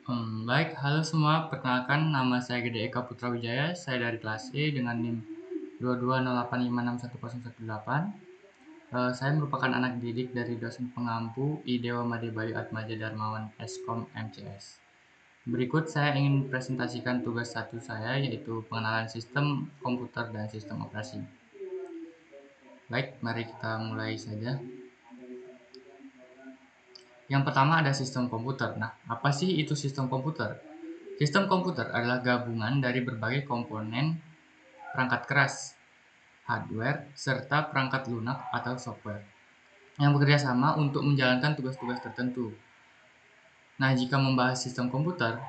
Baik, halo semua. Perkenalkan, nama saya Gede Eka Putra Wijaya. Saya dari kelas E dengan NIM 220856108. Saya merupakan anak didik dari dosen pengampu Idewa Made Bayu Atmaja Darmawan Eskom MCS. Berikut saya ingin presentasikan tugas satu saya, yaitu pengenalan sistem komputer dan sistem operasi. Baik, mari kita mulai saja. Yang pertama ada sistem komputer. Nah, apa sih itu sistem komputer? Sistem komputer adalah gabungan dari berbagai komponen perangkat keras, hardware, serta perangkat lunak atau software yang bekerja sama untuk menjalankan tugas-tugas tertentu. Nah, jika membahas sistem komputer,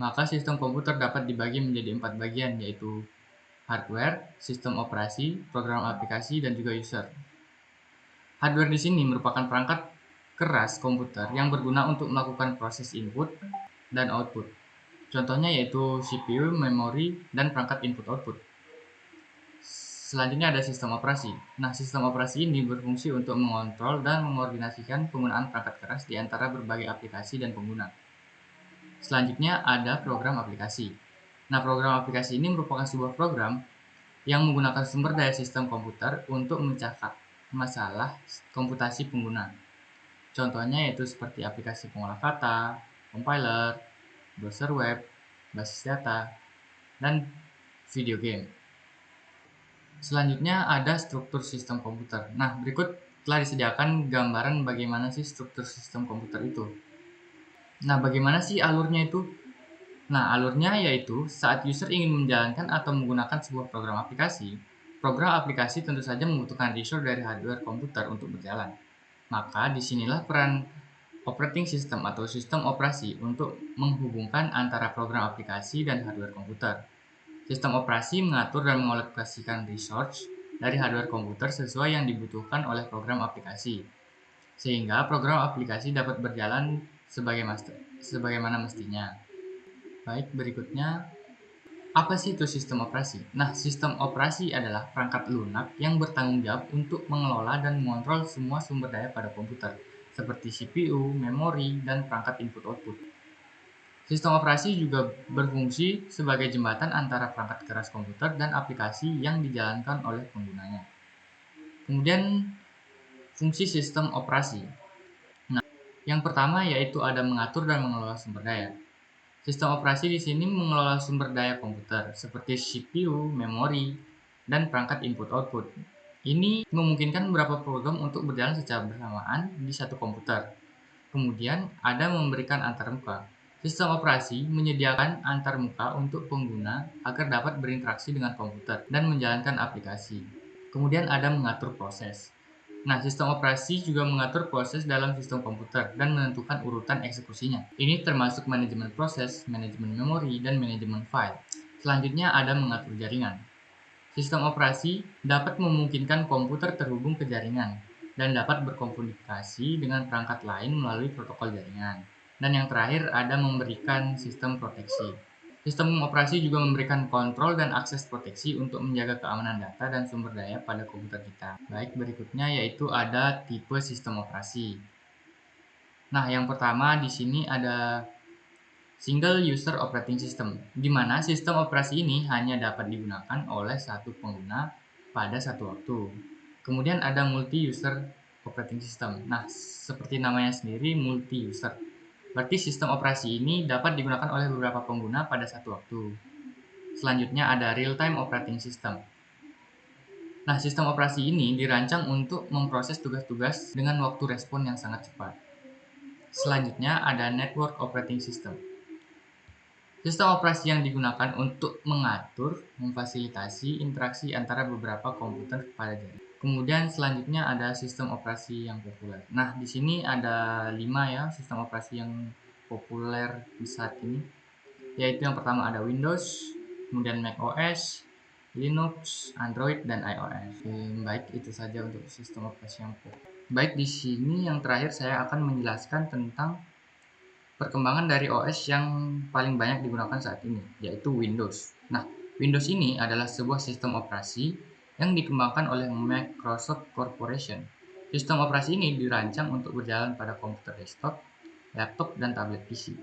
maka sistem komputer dapat dibagi menjadi 4 bagian, yaitu hardware, sistem operasi, program aplikasi, dan juga user. Hardware di sini merupakan perangkat keras komputer yang berguna untuk melakukan proses input dan output. Contohnya yaitu CPU, memori, dan perangkat input-output. Selanjutnya ada sistem operasi. Nah, sistem operasi ini berfungsi untuk mengontrol dan mengkoordinasikan penggunaan perangkat keras di antara berbagai aplikasi dan pengguna. Selanjutnya ada program aplikasi. Nah, program aplikasi ini merupakan sebuah program yang menggunakan sumber daya sistem komputer untuk memecahkan masalah komputasi pengguna. Contohnya yaitu seperti aplikasi pengolah kata, compiler, browser web, basis data, dan video game. Selanjutnya ada struktur sistem komputer. Nah, berikut telah disediakan gambaran bagaimana sih struktur sistem komputer itu. Nah, bagaimana sih alurnya itu? Nah, alurnya yaitu saat user ingin menjalankan atau menggunakan sebuah program aplikasi tentu saja membutuhkan resource dari hardware komputer untuk berjalan. Maka disinilah peran operating system atau sistem operasi untuk menghubungkan antara program aplikasi dan hardware komputer. Sistem operasi mengatur dan mengalokasikan resource dari hardware komputer sesuai yang dibutuhkan oleh program aplikasi, sehingga program aplikasi dapat berjalan sebagaimana mestinya. Baik, berikutnya, apa sih itu sistem operasi? Nah, sistem operasi adalah perangkat lunak yang bertanggung jawab untuk mengelola dan mengontrol semua sumber daya pada komputer, seperti CPU, memori, dan perangkat input-output. Sistem operasi juga berfungsi sebagai jembatan antara perangkat keras komputer dan aplikasi yang dijalankan oleh penggunanya. Kemudian, fungsi sistem operasi. Nah, yang pertama yaitu ada mengatur dan mengelola sumber daya. Sistem operasi di sini mengelola sumber daya komputer seperti CPU, memori, dan perangkat input-output. Ini memungkinkan beberapa program untuk berjalan secara bersamaan di satu komputer. Kemudian ada memberikan antarmuka. Sistem operasi menyediakan antarmuka untuk pengguna agar dapat berinteraksi dengan komputer dan menjalankan aplikasi. Kemudian ada mengatur proses. Nah, sistem operasi juga mengatur proses dalam sistem komputer dan menentukan urutan eksekusinya. Ini termasuk manajemen proses, manajemen memori, dan manajemen file. Selanjutnya ada mengatur jaringan. Sistem operasi dapat memungkinkan komputer terhubung ke jaringan dan dapat berkomunikasi dengan perangkat lain melalui protokol jaringan. Dan yang terakhir ada memberikan sistem proteksi. Sistem operasi juga memberikan kontrol dan akses proteksi untuk menjaga keamanan data dan sumber daya pada komputer kita. Baik, berikutnya yaitu ada tipe sistem operasi. Nah, yang pertama di sini ada Single User Operating System, di mana sistem operasi ini hanya dapat digunakan oleh satu pengguna pada satu waktu. Kemudian ada Multi-User Operating System. Nah, seperti namanya sendiri, multi-user. Berarti sistem operasi ini dapat digunakan oleh beberapa pengguna pada satu waktu. Selanjutnya ada Real-Time Operating System. Nah, sistem operasi ini dirancang untuk memproses tugas-tugas dengan waktu respon yang sangat cepat. Selanjutnya ada Network Operating System. Sistem operasi yang digunakan untuk mengatur, memfasilitasi interaksi antara beberapa komputer pada jaringan. Kemudian selanjutnya ada sistem operasi yang populer. Nah, di sini ada 5 ya sistem operasi yang populer di saat ini. Yaitu yang pertama ada Windows, kemudian macOS, Linux, Android, dan iOS. Baik, itu saja untuk sistem operasi yang populer. Baik, di sini yang terakhir saya akan menjelaskan tentang perkembangan dari OS yang paling banyak digunakan saat ini, yaitu Windows. Nah, Windows ini adalah sebuah sistem operasi yang dikembangkan oleh Microsoft Corporation. Sistem operasi ini dirancang untuk berjalan pada komputer desktop, laptop, dan tablet PC.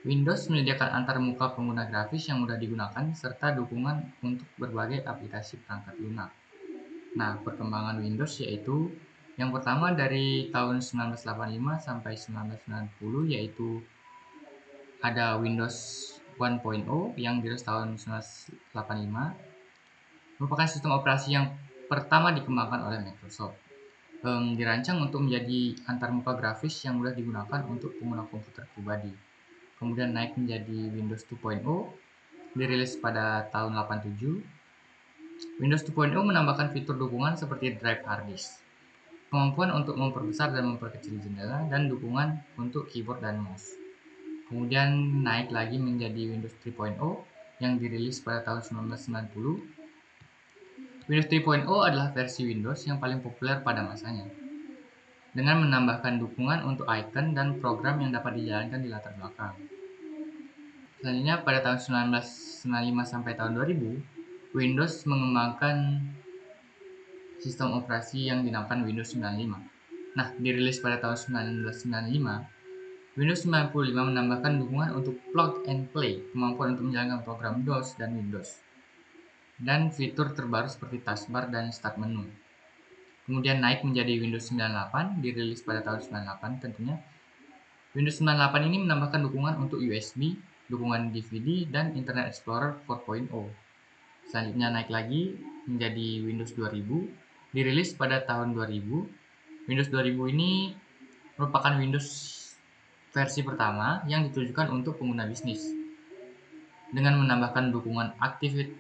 Windows menyediakan antarmuka pengguna grafis yang mudah digunakan serta dukungan untuk berbagai aplikasi perangkat lunak. Nah, perkembangan Windows yaitu yang pertama dari tahun 1985 sampai 1990 yaitu ada Windows 1.0 yang dirilis tahun 1985, merupakan sistem operasi yang pertama dikembangkan oleh Microsoft. Dirancang untuk menjadi antarmuka grafis yang mudah digunakan untuk pengguna komputer pribadi. Kemudian naik menjadi Windows 2.0, dirilis pada tahun 87. Windows 2.0 menambahkan fitur dukungan seperti drive hard disk, kemampuan untuk memperbesar dan memperkecil jendela, dan dukungan untuk keyboard dan mouse. Kemudian naik lagi menjadi Windows 3.0 yang dirilis pada tahun 1990. Windows 3.0 adalah versi Windows yang paling populer pada masanya, dengan menambahkan dukungan untuk icon dan program yang dapat dijalankan di latar belakang. Selanjutnya pada tahun 1995 sampai tahun 2000, Windows mengembangkan sistem operasi yang dinamakan Windows 95. Nah, dirilis pada tahun 1995, Windows 95 menambahkan dukungan untuk plug and play, kemampuan untuk menjalankan program DOS dan Windows, dan fitur terbaru seperti taskbar dan start menu. Kemudian naik menjadi Windows 98, dirilis pada tahun 98 tentunya. Windows 98 ini menambahkan dukungan untuk USB, dukungan DVD, dan Internet Explorer 4.0. Selanjutnya naik lagi menjadi Windows 2000, dirilis pada tahun 2000. Windows 2000 ini merupakan Windows versi pertama yang ditujukan untuk pengguna bisnis, dengan menambahkan dukungan Active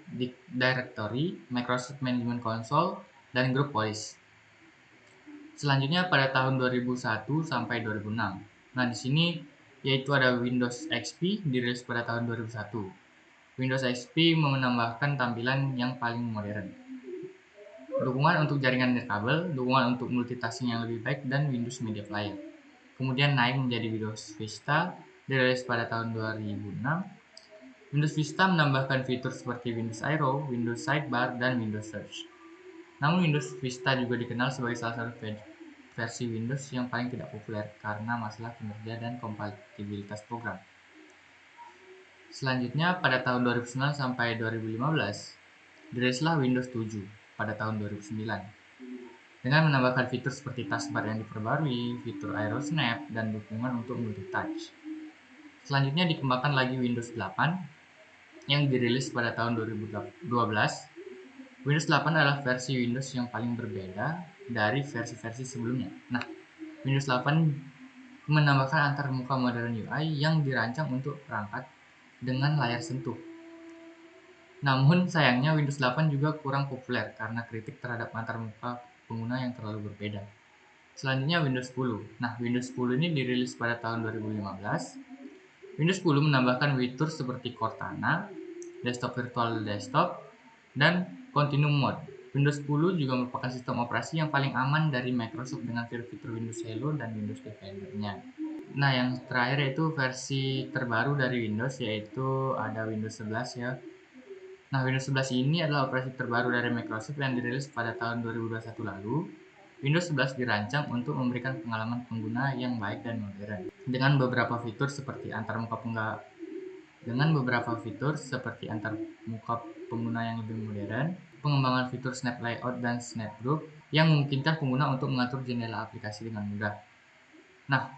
Directory, Microsoft Management Console, dan Group Policy. Selanjutnya pada tahun 2001 sampai 2006. Nah, di sini yaitu ada Windows XP dirilis pada tahun 2001. Windows XP menambahkan tampilan yang paling modern, dukungan untuk jaringan nirkabel, dukungan untuk multitasking yang lebih baik, dan Windows Media Player. Kemudian naik menjadi Windows Vista, dirilis pada tahun 2006. Windows Vista menambahkan fitur seperti Windows Aero, Windows Sidebar, dan Windows Search. Namun Windows Vista juga dikenal sebagai salah satu versi Windows yang paling tidak populer karena masalah kinerja dan kompatibilitas program. Selanjutnya pada tahun 2009 sampai 2015, dirilislah Windows 7 pada tahun 2009 dengan menambahkan fitur seperti taskbar yang diperbarui, fitur Aero Snap, dan dukungan untuk multitouch. Selanjutnya dikembangkan lagi Windows 8 yang dirilis pada tahun 2012. Windows 8 adalah versi Windows yang paling berbeda dari versi-versi sebelumnya. Nah, Windows 8 menambahkan antarmuka modern UI yang dirancang untuk perangkat dengan layar sentuh. Namun sayangnya Windows 8 juga kurang populer karena kritik terhadap antarmuka pengguna yang terlalu berbeda. Selanjutnya Windows 10. Nah, Windows 10 ini dirilis pada tahun 2015. Windows 10 menambahkan fitur seperti Cortana, Desktop Virtual Desktop, dan Continuum Mode. Windows 10 juga merupakan sistem operasi yang paling aman dari Microsoft dengan fitur Windows Hello dan Windows Defender-nya. Nah, yang terakhir yaitu versi terbaru dari Windows, yaitu ada Windows 11 ya. Nah, Windows 11 ini adalah operasi terbaru dari Microsoft yang dirilis pada tahun 2021 lalu. Windows 11 dirancang untuk memberikan pengalaman pengguna yang baik dan modern dengan beberapa fitur seperti antarmuka pengguna yang lebih modern, pengembangan fitur Snap Layout dan Snap Group yang memungkinkan pengguna untuk mengatur jendela aplikasi dengan mudah. Nah,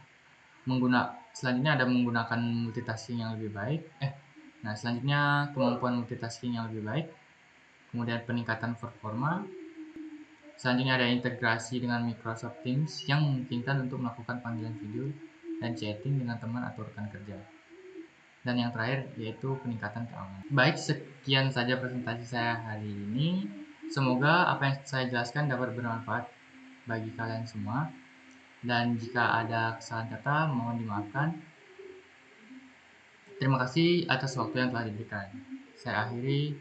selanjutnya ada menggunakan multitasking yang lebih baik. Selanjutnya kemampuan multitasking yang lebih baik, kemudian peningkatan performa. Selanjutnya ada integrasi dengan Microsoft Teams yang memungkinkan untuk melakukan panggilan video dan chatting dengan teman atau rekan kerja. Dan yang terakhir yaitu peningkatan keamanan. Baik, sekian saja presentasi saya hari ini. Semoga apa yang saya jelaskan dapat bermanfaat bagi kalian semua. Dan jika ada kesalahan kata, mohon dimaafkan. Terima kasih atas waktu yang telah diberikan. Saya akhiri.